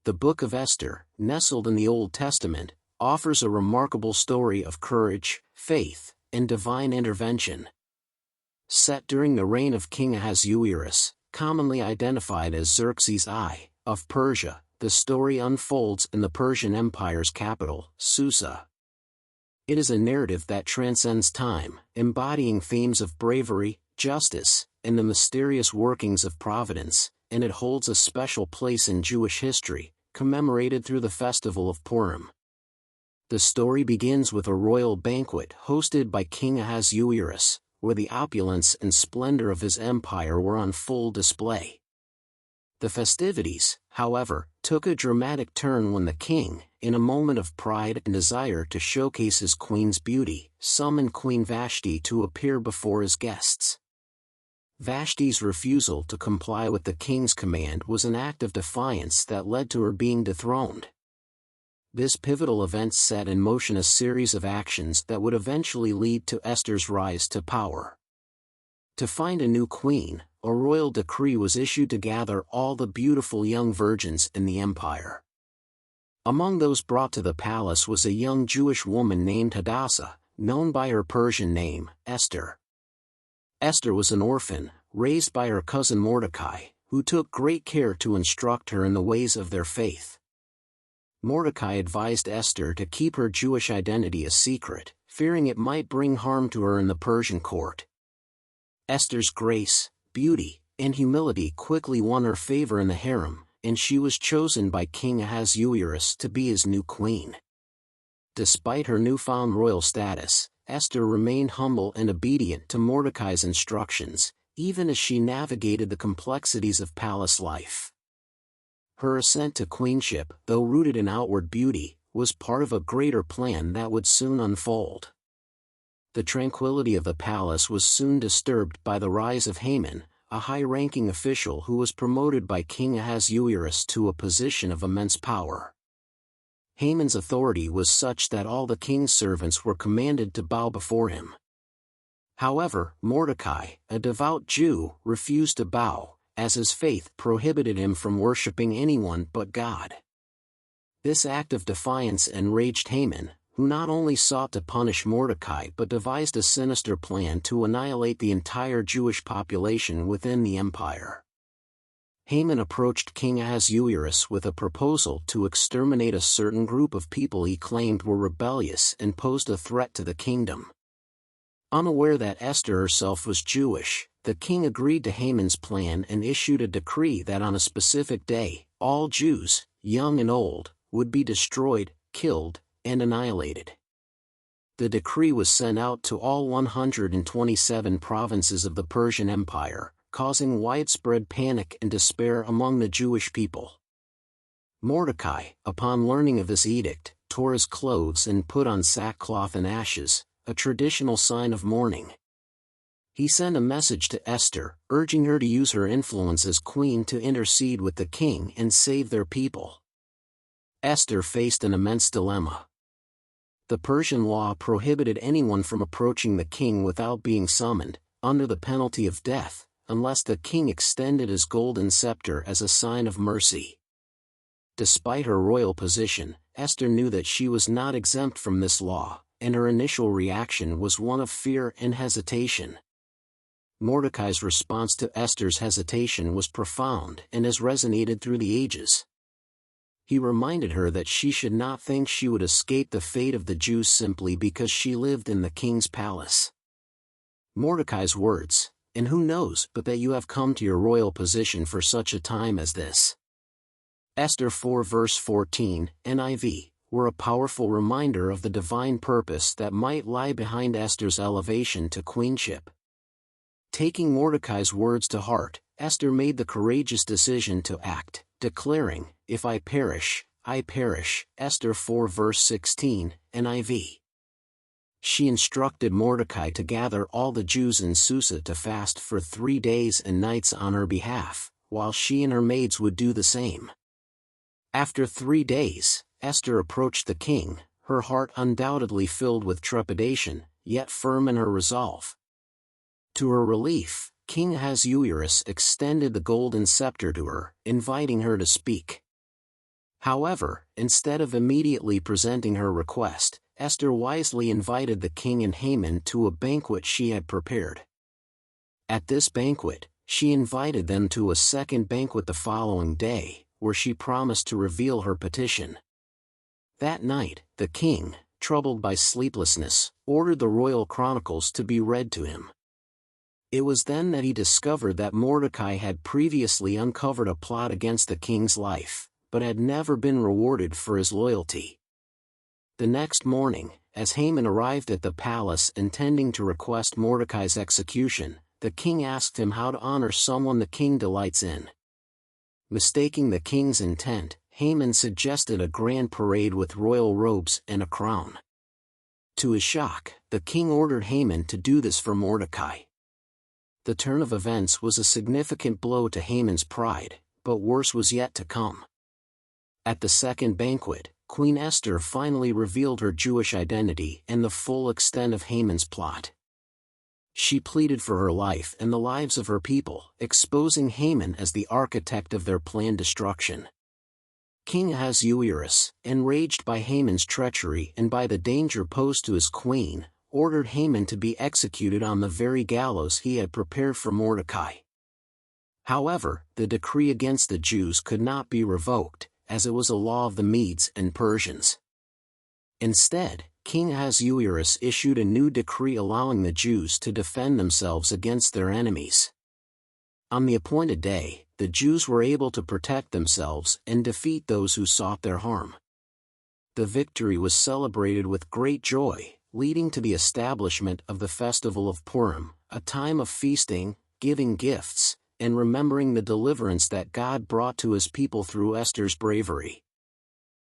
The Book of Esther, nestled in the Old Testament, offers a remarkable story of courage, faith, and divine intervention. Set during the reign of King Ahasuerus, commonly identified as Xerxes I, of Persia, the story unfolds in the Persian Empire's capital, Susa. It is a narrative that transcends time, embodying themes of bravery, justice, and the mysterious workings of providence, and it holds a special place in Jewish history, commemorated through the festival of Purim. The story begins with a royal banquet hosted by King Ahasuerus, where the opulence and splendor of his empire were on full display. The festivities, however, took a dramatic turn when the king, in a moment of pride and desire to showcase his queen's beauty, summoned Queen Vashti to appear before his guests. Vashti's refusal to comply with the king's command was an act of defiance that led to her being dethroned. This pivotal event set in motion a series of actions that would eventually lead to Esther's rise to power. To find a new queen, a royal decree was issued to gather all the beautiful young virgins in the empire. Among those brought to the palace was a young Jewish woman named Hadassah, known by her Persian name, Esther. Esther was an orphan, raised by her cousin Mordecai, who took great care to instruct her in the ways of their faith. Mordecai advised Esther to keep her Jewish identity a secret, fearing it might bring harm to her in the Persian court. Esther's grace, beauty, and humility quickly won her favor in the harem, and she was chosen by King Ahasuerus to be his new queen. Despite her newfound royal status, Esther remained humble and obedient to Mordecai's instructions, even as she navigated the complexities of palace life. Her ascent to queenship, though rooted in outward beauty, was part of a greater plan that would soon unfold. The tranquility of the palace was soon disturbed by the rise of Haman, a high-ranking official who was promoted by King Ahasuerus to a position of immense power. Haman's authority was such that all the king's servants were commanded to bow before him. However, Mordecai, a devout Jew, refused to bow, as his faith prohibited him from worshipping anyone but God. This act of defiance enraged Haman, who not only sought to punish Mordecai but devised a sinister plan to annihilate the entire Jewish population within the empire. Haman approached King Ahasuerus with a proposal to exterminate a certain group of people he claimed were rebellious and posed a threat to the kingdom. Unaware that Esther herself was Jewish, the king agreed to Haman's plan and issued a decree that on a specific day, all Jews, young and old, would be destroyed, killed, and annihilated. The decree was sent out to all 127 provinces of the Persian Empire, causing widespread panic and despair among the Jewish people. Mordecai, upon learning of this edict, tore his clothes and put on sackcloth and ashes, a traditional sign of mourning. He sent a message to Esther, urging her to use her influence as queen to intercede with the king and save their people. Esther faced an immense dilemma. The Persian law prohibited anyone from approaching the king without being summoned, under the penalty of death, unless the king extended his golden scepter as a sign of mercy. Despite her royal position, Esther knew that she was not exempt from this law, and her initial reaction was one of fear and hesitation. Mordecai's response to Esther's hesitation was profound and has resonated through the ages. He reminded her that she should not think she would escape the fate of the Jews simply because she lived in the king's palace. Mordecai's words, "And who knows but that you have come to your royal position for such a time as this?" Esther 4 verse 14, NIV, were a powerful reminder of the divine purpose that might lie behind Esther's elevation to queenship. Taking Mordecai's words to heart, Esther made the courageous decision to act, declaring, "If I perish, I perish." Esther 4 verse 16, NIV. She instructed Mordecai to gather all the Jews in Susa to fast for 3 days and nights on her behalf, while she and her maids would do the same. After 3 days, Esther approached the king, her heart undoubtedly filled with trepidation, yet firm in her resolve. To her relief, King Ahasuerus extended the golden scepter to her, inviting her to speak. However, instead of immediately presenting her request, Esther wisely invited the king and Haman to a banquet she had prepared. At this banquet, she invited them to a second banquet the following day, where she promised to reveal her petition. That night, the king, troubled by sleeplessness, ordered the royal chronicles to be read to him. It was then that he discovered that Mordecai had previously uncovered a plot against the king's life, but had never been rewarded for his loyalty. The next morning, as Haman arrived at the palace intending to request Mordecai's execution, the king asked him how to honor someone the king delights in. Mistaking the king's intent, Haman suggested a grand parade with royal robes and a crown. To his shock, the king ordered Haman to do this for Mordecai. The turn of events was a significant blow to Haman's pride, but worse was yet to come. At the second banquet, Queen Esther finally revealed her Jewish identity and the full extent of Haman's plot. She pleaded for her life and the lives of her people, exposing Haman as the architect of their planned destruction. King Ahasuerus, enraged by Haman's treachery and by the danger posed to his queen, ordered Haman to be executed on the very gallows he had prepared for Mordecai. However, the decree against the Jews could not be revoked, as it was a law of the Medes and Persians. Instead, King Ahasuerus issued a new decree allowing the Jews to defend themselves against their enemies. On the appointed day, the Jews were able to protect themselves and defeat those who sought their harm. The victory was celebrated with great joy, leading to the establishment of the festival of Purim, a time of feasting, giving gifts, and remembering the deliverance that God brought to his people through Esther's bravery.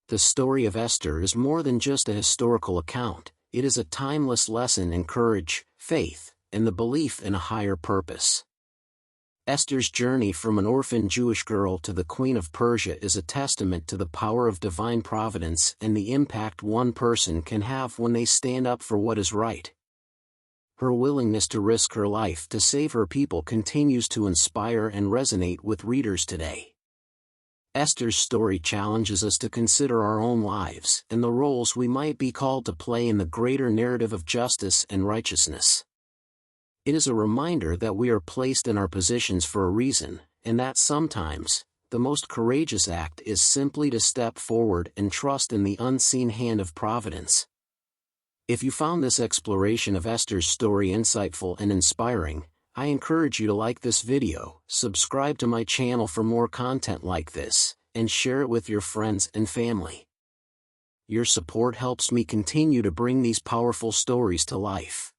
The story of Esther is more than just a historical account, it is a timeless lesson in courage, faith, and the belief in a higher purpose. Esther's journey from an orphan Jewish girl to the Queen of Persia is a testament to the power of divine providence and the impact one person can have when they stand up for what is right. Her willingness to risk her life to save her people continues to inspire and resonate with readers today. Esther's story challenges us to consider our own lives and the roles we might be called to play in the greater narrative of justice and righteousness. It is a reminder that we are placed in our positions for a reason, and that sometimes, the most courageous act is simply to step forward and trust in the unseen hand of providence. If you found this exploration of Esther's story insightful and inspiring, I encourage you to like this video, subscribe to my channel for more content like this, and share it with your friends and family. Your support helps me continue to bring these powerful stories to life.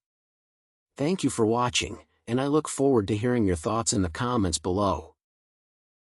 Thank you for watching, and I look forward to hearing your thoughts in the comments below.